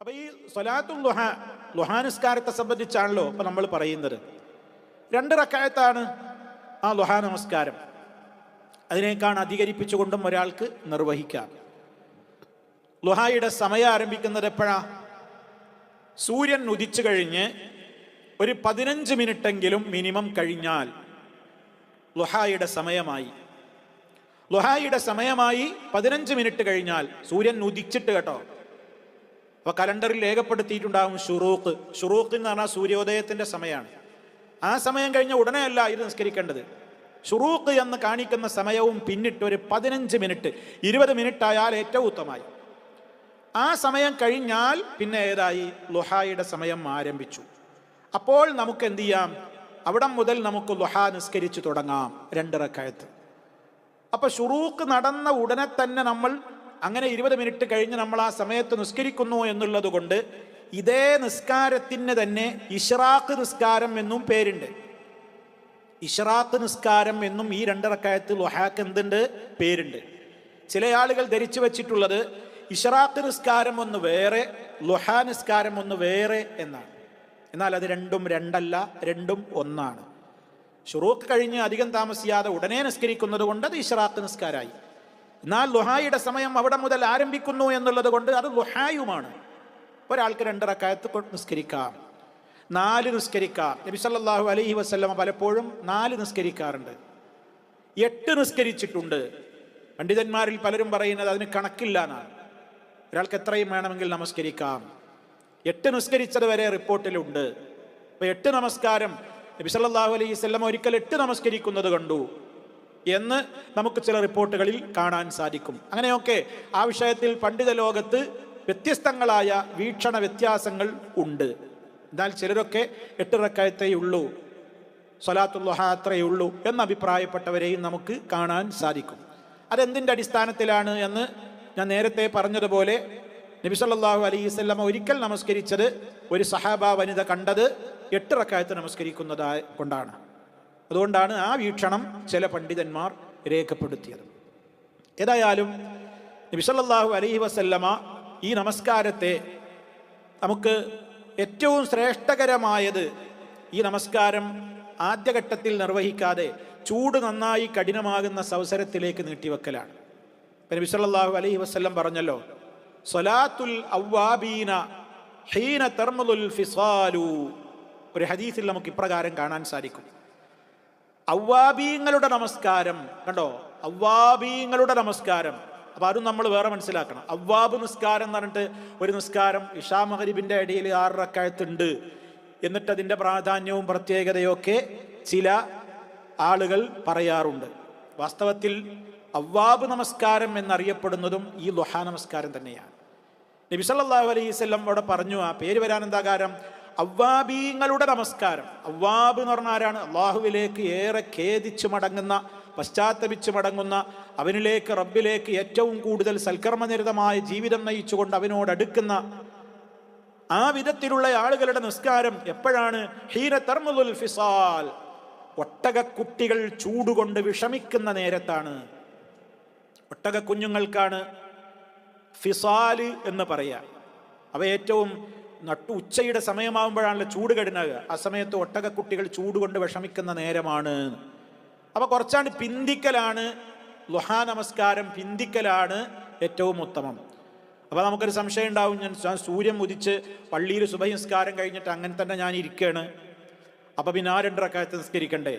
അപ്പൊ ഈ സ്വലാത്തുൽ ളുഹ, ളുഹാ നിസ്കാരത്തെ സംബന്ധിച്ചാണല്ലോ ഇപ്പൊ നമ്മൾ പറയുന്നത്. 2 റക്അത്താണ് ആ ളുഹാ നമസ്കാരം. അതിനേക്കാൾ അധികരിപ്പിച്ചുകൊണ്ടും ഒരാൾക്ക് നിർവഹിക്കാം. ളുഹായുടെ സമയം ആരംഭിക്കുന്നത് എപ്പോഴാ? സൂര്യൻ ഉദിച്ചു കഴിഞ്ഞ് ഒരു 15 മിനിറ്റെങ്കിലും മിനിമം കഴിഞ്ഞാൽ ളുഹായുടെ സമയമായി. ളുഹായുടെ സമയമായി 15 മിനിറ്റ് കഴിഞ്ഞാൽ സൂര്യൻ ഉദിച്ചിട്ട് കേട്ടോ. അപ്പൊ കലണ്ടറിൽ രേഖപ്പെടുത്തിയിട്ടുണ്ടാകും ഷുറൂഖ്. ഷുറൂഖ് എന്ന് പറഞ്ഞാൽ സൂര്യോദയത്തിന്റെ സമയമാണ്. ആ സമയം കഴിഞ്ഞ ഉടനെ അല്ല ഇത് നിസ്കരിക്കേണ്ടത്. ഷുറൂഖ് എന്ന് കാണിക്കുന്ന സമയവും പിന്നിട്ട് ഒരു 15 മിനിറ്റ് 20 മിനിറ്റ് ആയാൽ ഏറ്റവും ഉത്തമമായി. ആ സമയം കഴിഞ്ഞാൽ പിന്നെ ഏതായി? ളുഹായുടെ സമയം ആരംഭിച്ചു. അപ്പോൾ നമുക്ക് എന്ത് ചെയ്യാം? അവിടെ മുതൽ നമുക്ക് ളുഹാ നിസ്കരിച്ചു തുടങ്ങാം 2 റക്അത്ത്. അപ്പൊ ഷുറൂഖ് നടന്ന ഉടനെ തന്നെ നമ്മൾ അങ്ങനെ 20 മിനിറ്റ് കഴിഞ്ഞ് നമ്മൾ ആ സമയത്ത് നിസ്കരിക്കുന്നു എന്നുള്ളത് കൊണ്ട് ഇതേ നിസ്കാരത്തിന് തന്നെ ഇശ്റാഖ് നിസ്കാരം എന്നും പേരുണ്ട്. ഇശ്റാഖ് നിസ്കാരം എന്നും ഈ 2 റക്അത്ത് ളുഹാക്ക് എന്തുണ്ട്? പേരുണ്ട്. ചില ആളുകൾ ധരിച്ചു വെച്ചിട്ടുള്ളത് ഇശ്റാഖ് നിസ്കാരം ഒന്ന് വേറെ, ളുഹാ നിസ്കാരം ഒന്ന് വേറെ എന്നാണ്. എന്നാൽ അത് രണ്ടും രണ്ടല്ല, രണ്ടും ഒന്നാണ്. ഷുറൂഖ് കഴിഞ്ഞ് അധികം താമസിയാതെ ഉടനെ നിസ്കരിക്കുന്നത് കൊണ്ട് അത് ഇശ്റാഖ് നിസ്കാരമായി. എന്നാൽ ളുഹായുടെ സമയം അവിടെ മുതൽ ആരംഭിക്കുന്നു എന്നുള്ളത് കൊണ്ട് അത് ളുഹായുമാണ്. ഒരാൾക്ക് 2 റക്അത്ത് നിസ്കരിക്കാം, 4 നിസ്കരിക്കാം. നബി സല്ലല്ലാഹു അലൈഹി വസല്ലമ പലപ്പോഴും 4 നിസ്കരിക്കാറുണ്ട്, 8 നിസ്കരിച്ചിട്ടുണ്ട്. പണ്ഡിതന്മാരിൽ പലരും പറയുന്നത് അതിന് കണക്കില്ല എന്നാണ്. ഒരാൾക്ക് എത്രയും വേണമെങ്കിൽ നമസ്കരിക്കാം. 8 നിസ്കരിച്ചത് വരെ റിപ്പോർട്ടിലുണ്ട്. അപ്പൊ 8 നമസ്കാരം നബി സല്ലല്ലാഹു അലൈഹി വസല്ലമ ഒരിക്കൽ 8 നമസ്കരിക്കുന്നത് കണ്ടു എന്ന് നമുക്ക് ചില റിപ്പോർട്ടുകളിൽ കാണാൻ സാധിക്കും. അങ്ങനെയൊക്കെ ആ വിഷയത്തിൽ പണ്ഡിത ലോകത്ത് വ്യത്യസ്തങ്ങളായ വീക്ഷണ വ്യത്യാസങ്ങൾ ഉണ്ട്. എന്നാൽ ചിലരൊക്കെ 8 റക്അത്തേ ഉള്ളൂ, സ്വലാത്തുൽ ളുഹാ അത്രയേ ഉള്ളൂ എന്ന് അഭിപ്രായപ്പെട്ടവരെയും നമുക്ക് കാണാൻ സാധിക്കും. അതെന്തിൻ്റെ അടിസ്ഥാനത്തിലാണ് എന്ന് ഞാൻ നേരത്തെ പറഞ്ഞതുപോലെ നബി സല്ലല്ലാഹു അലൈഹി വസല്ലമ ഒരിക്കൽ നമസ്കരിച്ചത് ഒരു സഹാബ വനിത കണ്ടത് 8 റക്അത്ത് നമസ്കരിക്കുന്നതായ കൊണ്ടാണ്. അതുകൊണ്ടാണ് ആ വീക്ഷണം ചില പണ്ഡിതന്മാർ രേഖപ്പെടുത്തിയത്. ഏതായാലും നബി സല്ലല്ലാഹു അലൈഹി വസല്ലമ ഈ നമസ്കാരത്തെ നമുക്ക് ഏറ്റവും ശ്രേഷ്ഠകരമായത് ഈ നമസ്കാരം ആദ്യഘട്ടത്തിൽ നിർവഹിക്കാതെ ചൂട് നന്നായി കഠിനമാകുന്ന അവസരത്തിലേക്ക് നീട്ടിവെക്കലാണ്. നബി സല്ലല്ലാഹു അലൈഹി വസല്ലം പറഞ്ഞല്ലോ, സ്വലാത്തുൽ അവ്വാബീന ഹീന തർമുൽ ഫിസാലു. ഒരു ഹദീസിൽ നമുക്ക് ഇപ്രകാരം കാണാൻ സാധിക്കും. അവ്വാബീങ്ങളുടെ നമസ്കാരം കണ്ടോ, അവ്വാബീങ്ങളുടെ നമസ്കാരം. അപ്പൊ അതും നമ്മൾ വേറെ മനസ്സിലാക്കണം. അവ്വാബ് നിസ്കാരം എന്ന് പറഞ്ഞിട്ട് ഒരു നിസ്കാരം ഇശാ മഗ്രിബിന്റെ ഇടയിൽ 6 റക്അത്ത് ഉണ്ട് എന്നിട്ട് അതിന്റെ പ്രാധാന്യവും പ്രത്യേകതയൊക്കെ ചില ആളുകൾ പറയാറുണ്ട്. വാസ്തവത്തിൽ അവ്വാബ് നമസ്കാരം എന്നറിയപ്പെടുന്നതും ഈ ളുഹാ നമസ്കാരം തന്നെയാണ്. നബി സല്ലല്ലാഹു അലൈഹി വസല്ലം അവിടെ പറഞ്ഞു, ആ പേര് വരാൻ എന്താ കാരണം? അവ്വാബീങ്ങളുടെ നമസ്കാരം. അവ്വാബ് എന്ന് പറഞ്ഞാൽ ആരാണ്? അള്ളാഹുവിലേക്ക് ഏറെ ഖേദിച്ചു മടങ്ങുന്ന, പശ്ചാത്തപിച്ചു മടങ്ങുന്ന, അവനിലേക്ക് റബ്ബിലേക്ക് ഏറ്റവും കൂടുതൽ സൽക്കർമ്മനിരതമായ ജീവിതം നയിച്ചുകൊണ്ട് അവനോട് അടുക്കുന്ന ആ വിധത്തിലുള്ള ആളുകളുടെ നിസ്കാരം എപ്പോഴാണ്? ഹീന തർമുൽ ഫിസാൽ, ഒട്ടകക്കുട്ടികൾ ചൂടുകൊണ്ട് വിഷമിക്കുന്ന നേരത്താണ്. ഒട്ടക കുഞ്ഞുങ്ങൾക്കാണ് ഫിസാല് എന്ന് പറയുക. അവ ഏറ്റവും ഉച്ചയുടെ സമയമാകുമ്പോഴാണല്ലോ ചൂട് കഠിനാകുക. ആ സമയത്ത് ഒട്ടകക്കുട്ടികൾ ചൂടുകൊണ്ട് വിഷമിക്കുന്ന നേരമാണ്. അപ്പൊ കുറച്ചാണ് പിന്തിക്കലാണ് ളുഹാ നമസ്കാരം, പിന്തിക്കലാണ് ഏറ്റവും ഉത്തമം. അപ്പൊ നമുക്കൊരു സംശയം ഉണ്ടാവും, ഞാൻ സൂര്യൻ ഉദിച്ച് പള്ളിയിൽ സുബഹി നിസ്കാരം കഴിഞ്ഞിട്ട് അങ്ങനെ തന്നെ ഞാൻ ഇരിക്കുകയാണ്, അപ്പൊ പിന്നെ ആ 2 റക്അത്ത് നിസ്കരിക്കണ്ടേ?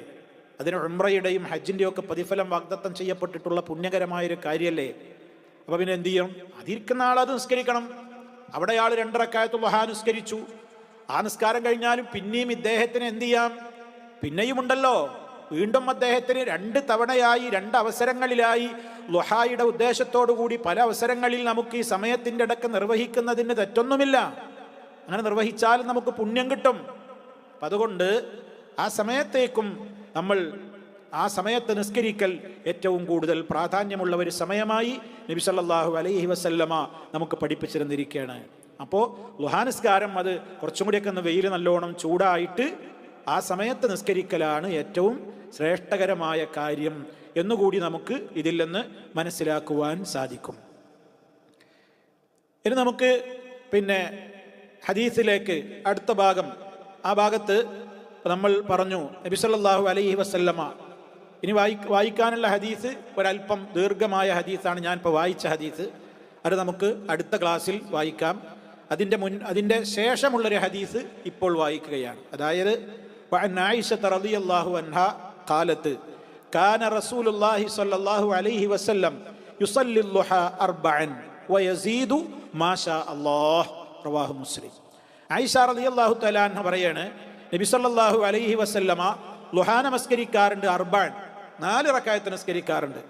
അതിന് ഉംറയുടെയും ഹജ്ജിൻ്റെയും ഒക്കെ പ്രതിഫലം വാഗ്ദത്തം ചെയ്യപ്പെട്ടിട്ടുള്ള പുണ്യകരമായൊരു കാര്യമല്ലേ? അപ്പൊ പിന്നെ എന്ത് ചെയ്യണം? അതിരിക്കുന്ന ആളത് നിസ്കരിക്കണം. അവിടെ ആൾ 2 റക്അത്ത് ളുഹാ നിസ്കരിച്ചു. ആ നിസ്കാരം കഴിഞ്ഞാലും പിന്നെയും ഇദ്ദേഹത്തിന് എന്ത് ചെയ്യാം? പിന്നെയും ഉണ്ടല്ലോ, വീണ്ടും അദ്ദേഹത്തിന് 2 തവണയായി 2 അവസരങ്ങളിലായി ളുഹായുടെ ഉദ്ദേശത്തോടു കൂടി പല അവസരങ്ങളിൽ നമുക്ക് ഈ സമയത്തിൻ്റെ ഇടക്ക് നിർവഹിക്കുന്നതിന് തെറ്റൊന്നുമില്ല. അങ്ങനെ നിർവഹിച്ചാലും നമുക്ക് പുണ്യം കിട്ടും. അപ്പം അതുകൊണ്ട് ആ സമയത്തേക്കും നമ്മൾ ആ സമയത്ത് നിസ്കരിക്കൽ ഏറ്റവും കൂടുതൽ പ്രാധാന്യമുള്ള ഒരു സമയമായി നബി സല്ലല്ലാഹു അലൈഹി വസല്ലമ നമുക്ക് പഠിപ്പിച്ചിരുന്നിരിക്കുകയാണ്. അപ്പോൾ ളുഹാ നിസ്കാരം അത് കുറച്ചും കൂടിയൊക്കെ ഒന്ന് വെയിൽ നല്ലോണം ചൂടായിട്ട് ആ സമയത്ത് നിസ്കരിക്കലാണ് ഏറ്റവും ശ്രേഷ്ഠകരമായ കാര്യം എന്നുകൂടി നമുക്ക് ഇതിൽ നിന്ന് മനസ്സിലാക്കുവാൻ സാധിക്കും. ഇനി നമുക്ക് ഹദീസിലേക്ക് അടുത്ത ഭാഗം, ആ ഭാഗത്ത് നമ്മൾ പറഞ്ഞു നബി സല്ലല്ലാഹു അലൈഹി വസല്ലമ. ഇനി വായിക്കാനുള്ള ഹദീസ് ഒരല്പം ദീർഘമായ ഹദീസാണ്, ഞാനിപ്പോൾ വായിച്ച ഹദീസ്. അത് നമുക്ക് അടുത്ത ക്ലാസ്സിൽ വായിക്കാം. അതിൻ്റെ ശേഷമുള്ളൊരു ഹദീസ് ഇപ്പോൾ വായിക്കുകയാണ്. അതായത് വഅൻ ആയിഷത റളിയല്ലാഹു അൻഹാ ഖാലത്ത് കാന റസൂലുള്ളാഹി സ്വല്ലല്ലാഹു അലൈഹി വസല്ലം യുസല്ലി ളുഹാ അർബഅൻ വയസീദു മാഷാ അല്ലാഹ്. റവാഹു മുസ്ലിം. ആയിഷ റളിയല്ലാഹു തആല അൻഹ പറയാണ്, നബി സല്ലല്ലാഹു അലൈഹി വസല്ലമ ളുഹാ നമസ്കരിക്കാറുണ്ട്. അർബഅൻ, 4 റക്അത്ത് നമസ്കരിക്കാറുണ്ട്.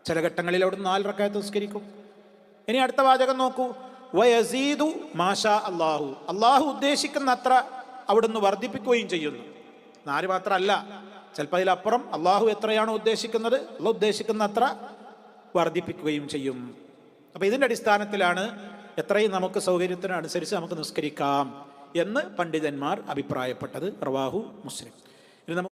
ചില ഘട്ടങ്ങളിൽ അവിടുന്ന് 4 റക്അത്ത് നമസ്കരിക്കും. ഇനി അടുത്ത വാചകം നോക്കൂ, വയസീദു മാഷാ അല്ലാഹു, അള്ളാഹു ഉദ്ദേശിക്കുന്ന അത്ര അവിടുന്ന് വർദ്ധിപ്പിക്കുകയും ചെയ്യുന്നു. 4 മാത്രമല്ല, ചിലപ്പോൾ അതിലപ്പുറം അള്ളാഹു എത്രയാണോ ഉദ്ദേശിക്കുന്നത് അള്ളാഹു ഉദ്ദേശിക്കുന്ന അത്ര വർദ്ധിപ്പിക്കുകയും ചെയ്യും. അപ്പം ഇതിൻ്റെ അടിസ്ഥാനത്തിലാണ് എത്രയും നമുക്ക് സൗകര്യത്തിനനുസരിച്ച് നമുക്ക് നിസ്കരിക്കാം എന്ന് പണ്ഡിതന്മാർ അഭിപ്രായപ്പെട്ടത്. റവാഹു മുസ്ലിം.